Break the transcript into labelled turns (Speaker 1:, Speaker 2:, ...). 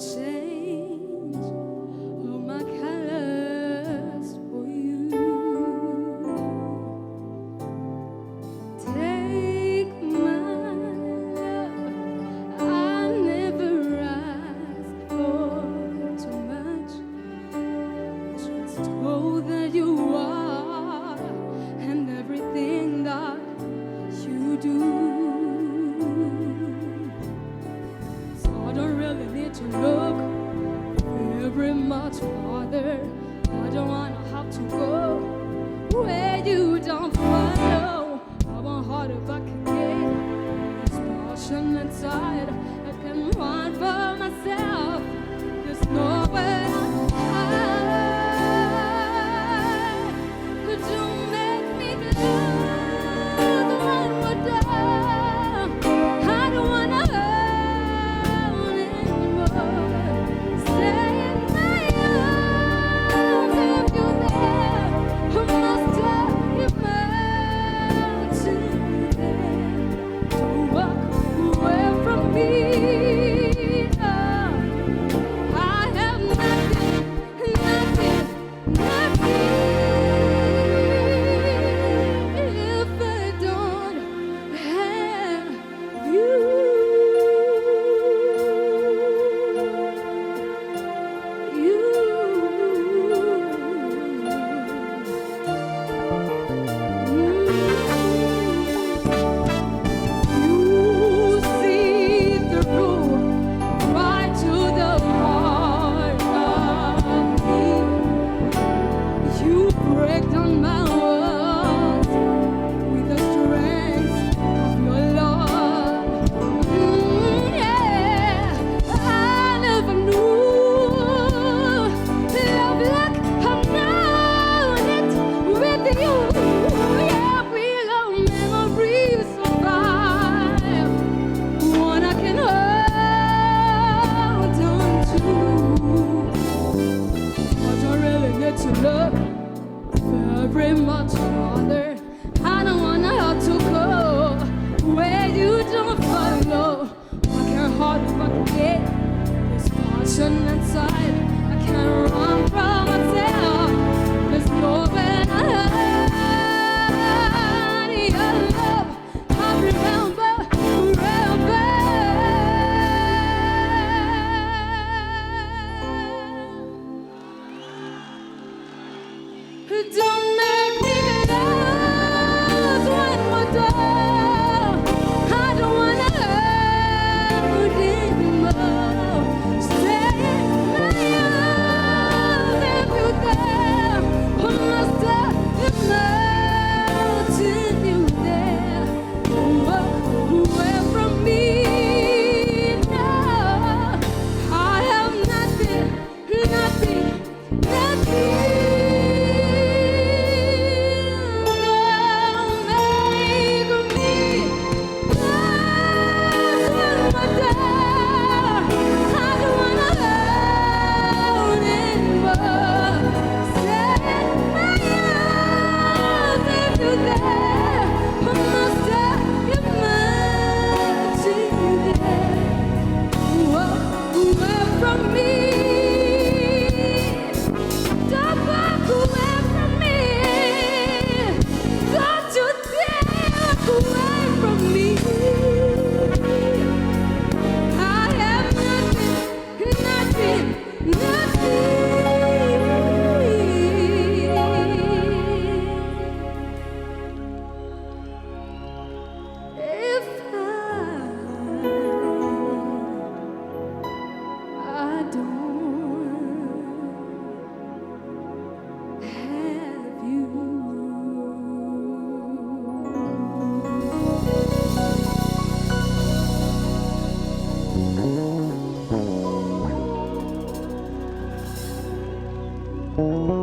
Speaker 1: change all my colors for you. Take my love, I never ask for too much. Just know that you are and everything that you do. I don't really need to look very much farther. I don't wanna have to go where you don't follow. I want hard if I can get this passion inside. I can run for myself. There's nowhere could you make me love when we're done. I don't wanna break down my walls with the strength of your love. Yeah, I never knew love like I've known it with you. Yeah, real memories survive, one I can hold on to. I don't really need to look very much farther. I don't wanna have to go where you don't follow. I can't hardly forget this passion inside. I can't run from myself. There's nowhere to hide your love. I remember forever. Don't make me love when we're done. I don't wanna hurt anymore. Stay in my arms if you're there. I must have melted you there. Walk away from me now. I have nothing, nothing.
Speaker 2: Thank you.